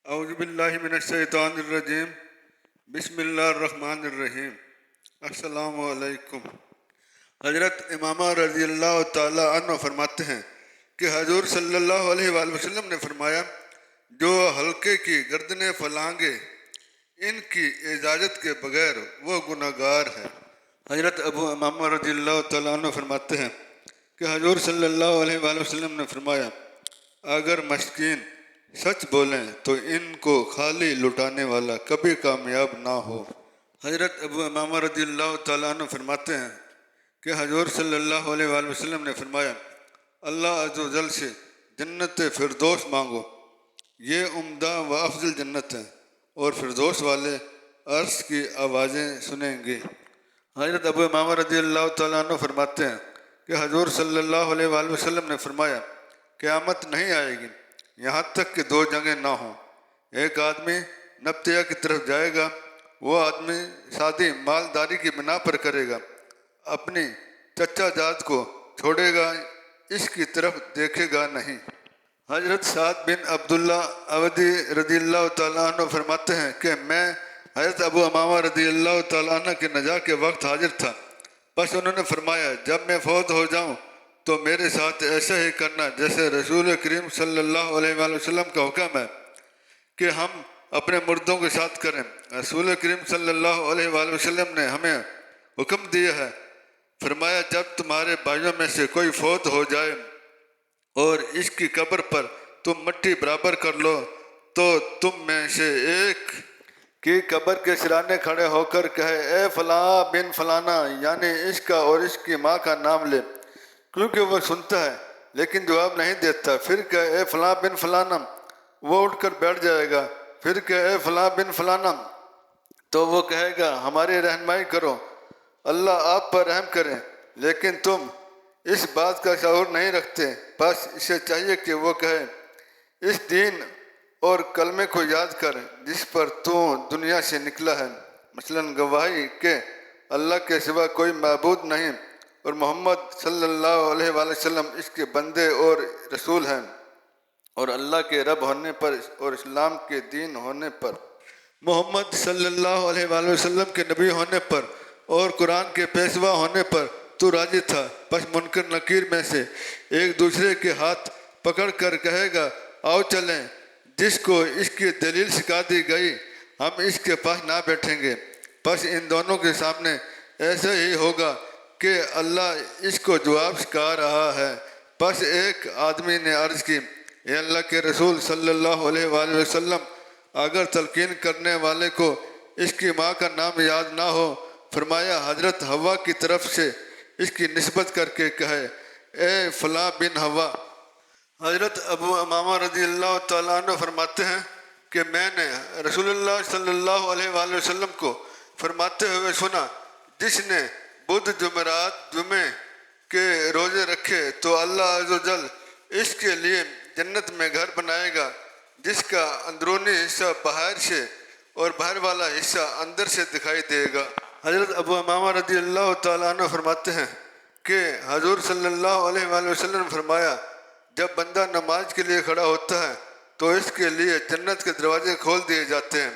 اعوذ باللہ من الشیطان الرجیم بسم اللہ الرحمن الرحیم۔ السلام علیکم۔ حضرت امامہ رضی اللہ تعالی عنہ فرماتے ہیں کہ حضور صلی اللہ علیہ وآلہ وسلم نے فرمایا، جو حلقے کی گردنیں پھلانگے ان کی اجازت کے بغیر وہ گناہگار ہے۔ حضرت ابو امامہ رضی اللہ تعالیٰ عنہ فرماتے ہیں کہ حضور صلی اللہ علیہ وآلہ وسلم نے فرمایا، اگر مشکین سچ بولیں تو ان کو خالی لٹانے والا کبھی کامیاب نہ ہو۔ حضرت ابو امامہ رضی اللہ تعالیٰ عنہ فرماتے ہیں کہ حضور صلی اللہ علیہ وآلہ وسلم نے فرمایا، اللہ عز و جل سے جنت فردوس مانگو، یہ عمدہ و افضل جنت ہے اور فردوس والے عرش کی آوازیں سنیں گے۔ حضرت ابو امامہ رضی اللہ تعالیٰ عنہ فرماتے ہیں کہ حضور صلی اللہ علیہ وآلہ وسلم نے فرمایا، قیامت نہیں آئے گی یہاں تک کہ دو جنگیں نہ ہوں۔ ایک آدمی نبطیہ کی طرف جائے گا، وہ آدمی شادی مالداری کی بنا پر کرے گا، اپنی چچا جات کو چھوڑے گا، اس کی طرف دیکھے گا نہیں۔ حضرت سعد بن عبداللہ عودی رضی اللہ تعالیٰ عنہ فرماتے ہیں کہ میں حضرت ابو امامہ رضی اللہ تعالیٰ عنہ کے نجاح کے وقت حاضر تھا، بس انہوں نے فرمایا، جب میں فوت ہو جاؤں تو میرے ساتھ ایسا ہی کرنا جیسے رسول کریم صلی اللہ علیہ وآلہ وسلم کا حکم ہے کہ ہم اپنے مردوں کے ساتھ کریں۔ رسول کریم صلی اللہ علیہ وآلہ وسلم نے ہمیں حکم دیا ہے، فرمایا، جب تمہارے بھائیوں میں سے کوئی فوت ہو جائے اور اس کی قبر پر تم مٹی برابر کر لو تو تم میں سے ایک کی قبر کے سرانے کھڑے ہو کر کہے، اے فلاں بن فلانا، یعنی اس کا اور اس کی ماں کا نام لے، کیونکہ وہ سنتا ہے لیکن جواب نہیں دیتا۔ پھر کہے، اے فلاں بن فلانا، وہ اٹھ کر بیٹھ جائے گا۔ پھر کہے، اے فلاں بن فلانا، تو وہ کہے گا، ہماری رہنمائی کرو، اللہ آپ پر رحم کرے، لیکن تم اس بات کا شعور نہیں رکھتے۔ بس اسے چاہیے کہ وہ کہے، اس دین اور کلمے کو یاد کر جس پر تو دنیا سے نکلا ہے، مثلاً گواہی کہ اللہ کے سوا کوئی معبود نہیں اور محمد صلی اللہ علیہ وآلہ وسلم اس کے بندے اور رسول ہیں، اور اللہ کے رب ہونے پر اور اسلام کے دین ہونے پر، محمد صلی اللہ علیہ وآلہ وسلم کے نبی ہونے پر اور قرآن کے پیشوا ہونے پر تو راضی تھا۔ بس منکر نکیر میں سے ایک دوسرے کے ہاتھ پکڑ کر کہے گا، آؤ چلیں، جس کو اس کی دلیل سکھا دی گئی ہم اس کے پاس نہ بیٹھیں گے۔ بس ان دونوں کے سامنے ایسا ہی ہوگا کہ اللہ اس کو جواب سکھا رہا ہے۔ بس ایک آدمی نے عرض کی، اے اللہ کے رسول صلی اللہ علیہ وآلہ وسلم، اگر تلقین کرنے والے کو اس کی ماں کا نام یاد نہ ہو، فرمایا حضرت حوا کی طرف سے اس کی نسبت کر کے کہے، اے فلاں بن حوا۔ حضرت ابو امامہ رضی اللہ تعالیٰ عنہ فرماتے ہیں کہ میں نے رسول اللہ صلی اللہ علیہ وآلہ وسلم کو فرماتے ہوئے سنا، جس نے بدھ جمعرات جمعے کے روزے رکھے تو اللہ عز و جل اس کے لیے جنت میں گھر بنائے گا جس کا اندرونی حصہ باہر سے اور باہر والا حصہ اندر سے دکھائی دے گا۔ حضرت ابو امامہ رضی اللہ تعالیٰ عنہ فرماتے ہیں کہ حضور صلی اللہ علیہ وآلہ وسلم نے فرمایا، جب بندہ نماز کے لیے کھڑا ہوتا ہے تو اس کے لیے جنت کے دروازے کھول دیے جاتے ہیں،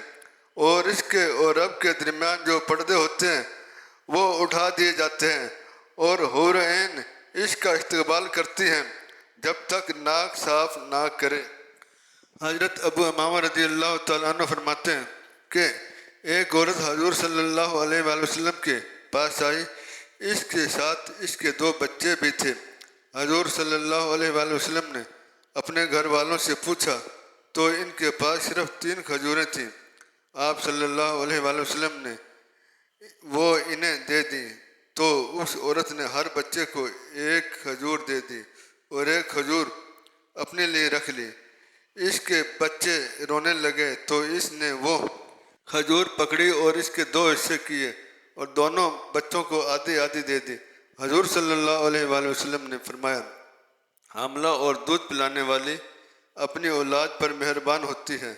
اور اس کے اور رب کے درمیان جو پردے ہوتے ہیں وہ اٹھا دیے جاتے ہیں، اور حور عین اس کا استقبال کرتی ہیں جب تک ناک صاف نہ کرے۔ حضرت ابو امامہ رضی اللہ تعالیٰ عنہ فرماتے ہیں کہ ایک عورت حضور صلی اللہ علیہ وآلہ وسلم کے پاس آئی، اس کے ساتھ اس کے دو بچے بھی تھے۔ حضور صلی اللہ علیہ وآلہ وسلم نے اپنے گھر والوں سے پوچھا تو ان کے پاس صرف 3 کھجوریں تھیں۔ آپ صلی اللہ علیہ وآلہ وسلم نے وہ انہیں دے دی تو اس عورت نے ہر بچے کو 1 کھجور دے دی اور 1 کھجور اپنے لیے رکھ لی۔ اس کے بچے رونے لگے تو اس نے وہ کھجور پکڑی اور اس کے 2 حصے کیے اور دونوں بچوں کو آدھی آدھی دے دی۔ حضور صلی اللہ علیہ وآلہ وسلم نے فرمایا، حاملہ اور دودھ پلانے والی اپنی اولاد پر مہربان ہوتی ہے،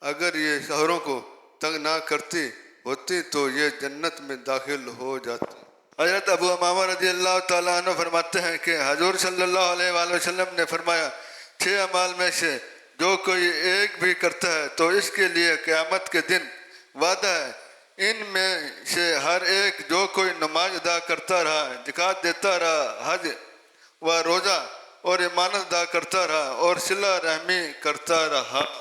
اگر یہ شوہروں کو تنگ نہ کرتی ہوتی تو یہ جنت میں داخل ہو جاتی۔ حضرت ابو امامہ رضی اللہ تعالیٰ عنہ فرماتے ہیں کہ حضور صلی اللہ علیہ وآلہ وسلم نے فرمایا، 6 اعمال میں سے جو کوئی ایک بھی کرتا ہے تو اس کے لیے قیامت کے دن وعدہ ہے۔ ان میں سے ہر ایک جو کوئی نماز ادا کرتا رہا، زکوٰۃ دیتا رہا، حج و روزہ اور امانت ادا کرتا رہا اور صلہ رحمی کرتا رہا۔